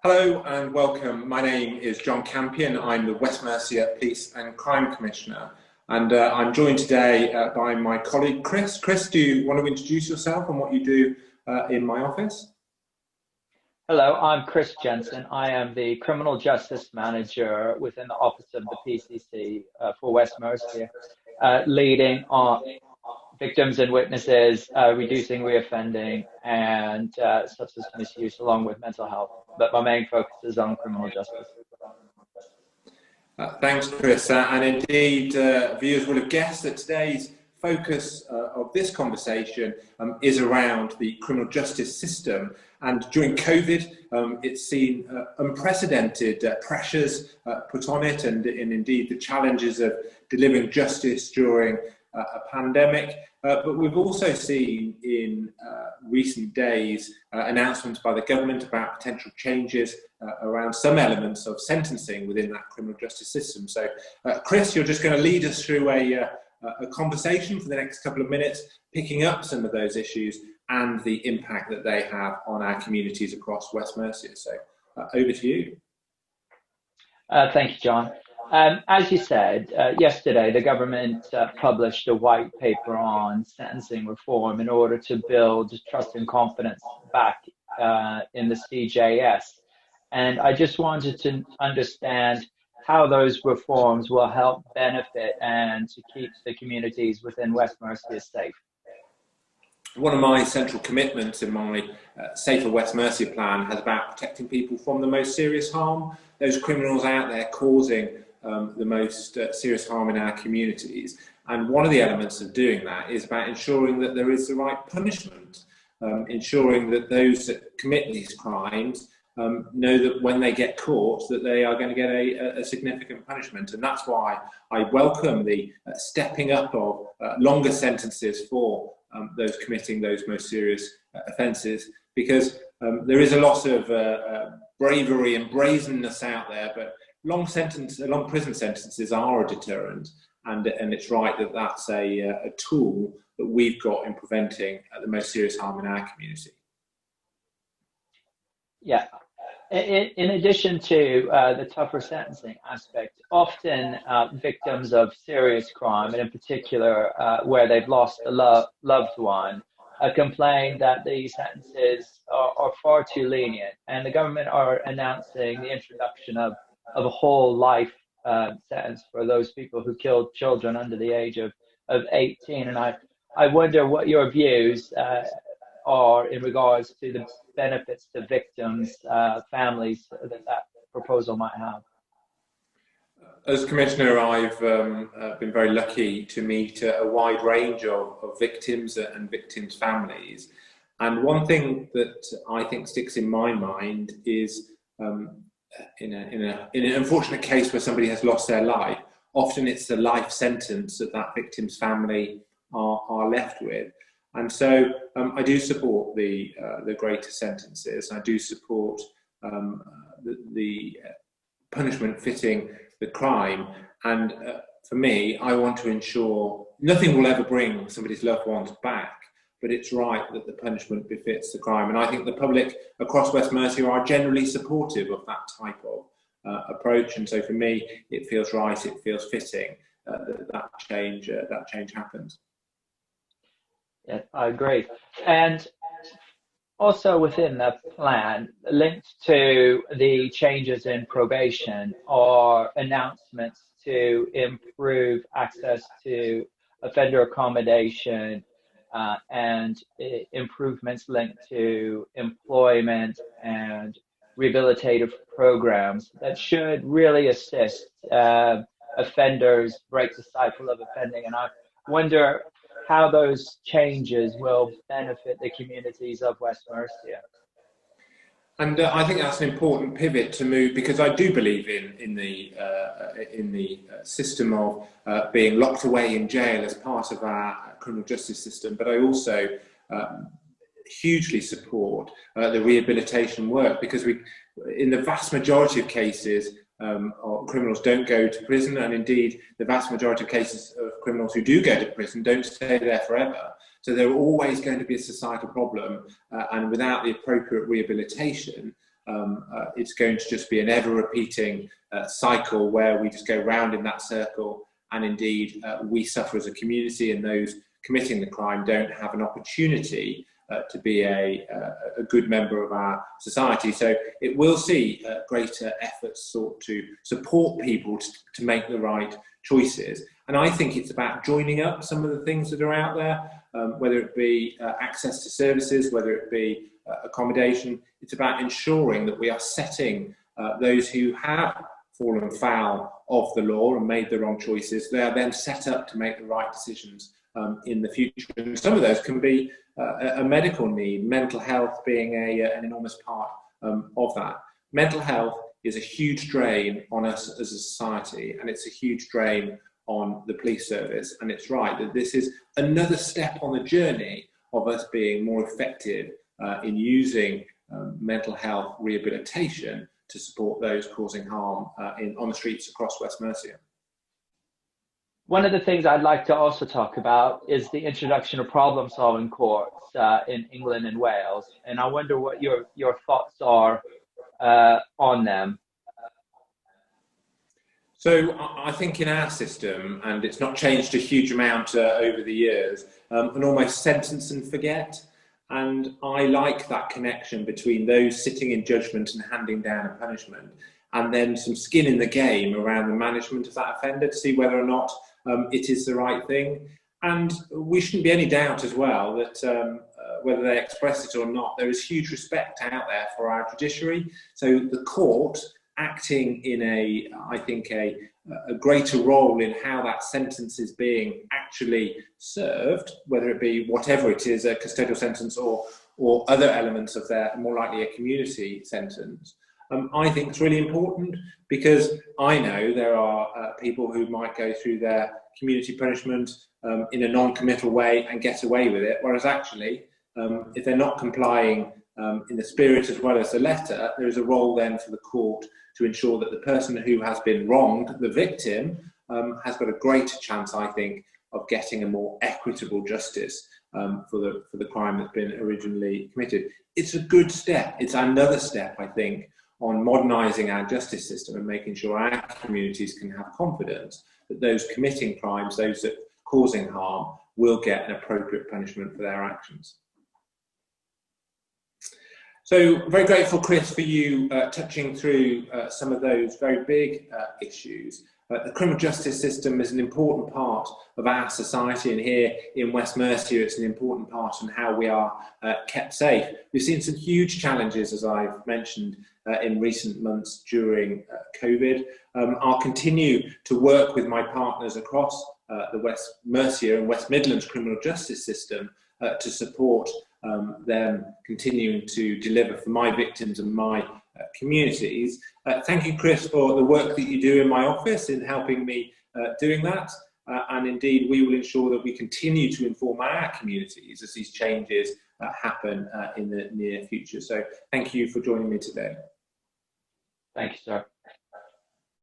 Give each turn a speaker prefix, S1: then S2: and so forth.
S1: Hello and welcome. My name is John Campion. I'm the West Mercia Police and Crime Commissioner, and I'm joined today by my colleague Chris. Chris, do you want to introduce yourself and what you do in my office?
S2: Hello, I'm Chris Jensen. I am the Criminal Justice Manager within the Office of the PCC for West Mercia, leading on victims and witnesses, reducing reoffending and substance misuse along with mental health. But my main focus is on criminal justice.
S1: Thanks, Chris. And indeed, viewers will have guessed that today's focus of this conversation is around the criminal justice system. And during COVID, it's seen unprecedented pressures put on it, and indeed the challenges of delivering justice during a pandemic. But we've also seen in recent days announcements by the government about potential changes around some elements of sentencing within that criminal justice system. So, Chris, you're just going to lead us through a conversation for the next couple of minutes, picking up some of those issues and the impact that they have on our communities across West Mercia. So, over to you.
S2: Thank you, John. As you said, yesterday the government published a white paper on sentencing reform in order to build trust and confidence back in the CJS. And I just wanted to understand how those reforms will help benefit and to keep the communities within West Mercia safe.
S1: One of my central commitments in my Safer West Mercia plan is about protecting people from the most serious harm, those criminals out there causing the most serious harm in our communities. And one of the elements of doing that is about ensuring that there is the right punishment, ensuring that those that commit these crimes know that when they get caught that they are going to get a significant punishment. And that's why I welcome the stepping up of longer sentences for those committing those most serious offences, because there is a lot of bravery and brazenness out there, but long prison sentences are a deterrent, and it's right that that's a tool that we've got in preventing the most serious harm in our community.
S2: Yeah. In addition to the tougher sentencing aspect, often victims of serious crime, and in particular where they've lost a loved one, complain that the sentences are far too lenient, and the government are announcing the introduction of a whole life sentence for those people who killed children under the age of 18. And I wonder what your views are in regards to the benefits to victims, families that proposal might have.
S1: As Commissioner, I've been very lucky to meet a wide range of victims and victims' families. And one thing that I think sticks in my mind is in an unfortunate case where somebody has lost their life, often it's the life sentence that victim's family are left with. And so I do support the greater sentences. I do support the punishment fitting the crime. And for me, I want to ensure nothing will ever bring somebody's loved ones back, but it's right that the punishment befits the crime. And I think the public across West Mercia are generally supportive of that type of approach. And so for me, it feels right, it feels fitting that change happens.
S2: Yeah, I agree. And also within the plan, linked to the changes in probation, are announcements to improve access to offender accommodation and improvements linked to employment and rehabilitative programs that should really assist offenders break the cycle of offending. And I wonder how those changes will benefit the communities of West Mercia.
S1: And I think that's an important pivot to move, because I do believe in the system of being locked away in jail as part of our criminal justice system, but I also hugely support the rehabilitation work, because in the vast majority of cases, criminals don't go to prison, and indeed the vast majority of cases of criminals who do go to prison don't stay there forever. So there are always going to be a societal problem, and without the appropriate rehabilitation, it's going to just be an ever-repeating cycle where we just go round in that circle, and indeed we suffer as a community, and those committing the crime don't have an opportunity to be a good member of our society. So it will see greater efforts sought to support people to make the right choices. And I think it's about joining up some of the things that are out there, whether it be access to services, whether it be accommodation. It's about ensuring that we are setting those who have fallen foul of the law and made the wrong choices, they are then set up to make the right decisions in the future. And some of those can be a medical need, mental health being an enormous part of that. Mental health is a huge drain on us as a society, and it's a huge drain on the police service. And it's right that this is another step on the journey of us being more effective in using mental health rehabilitation to support those causing harm on the streets across West Mercia.
S2: One of the things I'd like to also talk about is the introduction of problem-solving courts in England and Wales, and I wonder what your thoughts are on them.
S1: So I think in our system, and it's not changed a huge amount over the years, an almost sentence and forget. And I like that connection between those sitting in judgment and handing down a punishment, and then some skin in the game around the management of that offender to see whether or not it is the right thing. And we shouldn't be any doubt as well that whether they express it or not, there is huge respect out there for our judiciary. So the court acting in I think a greater role in how that sentence is being actually served, whether it be whatever it is, a custodial sentence or other elements of their, more likely a community sentence, I think it's really important, because I know there are people who might go through their community punishment in a non-committal way and get away with it, whereas actually, if they're not complying in the spirit as well as the letter, there is a role then for the court to ensure that the person who has been wronged, the victim, has got a greater chance, I think, of getting a more equitable justice for the crime that's been originally committed. It's a good step. It's another step, I think, on modernising our justice system and making sure our communities can have confidence that those committing crimes, those that are causing harm, will get an appropriate punishment for their actions. So very grateful, Chris, for you touching through some of those very big issues. The criminal justice system is an important part of our society, and here in West Mercia it's an important part in how we are kept safe. We've seen some huge challenges, as I've mentioned, in recent months during COVID. I'll continue to work with my partners across the West Mercia and West Midlands criminal justice system to support them continuing to deliver for my victims and my communities. Thank you, Chris, for the work that you do in my office in helping me doing that. And indeed, we will ensure that we continue to inform our communities as these changes happen in the near future. So thank you for joining me today.
S2: Thank you, sir.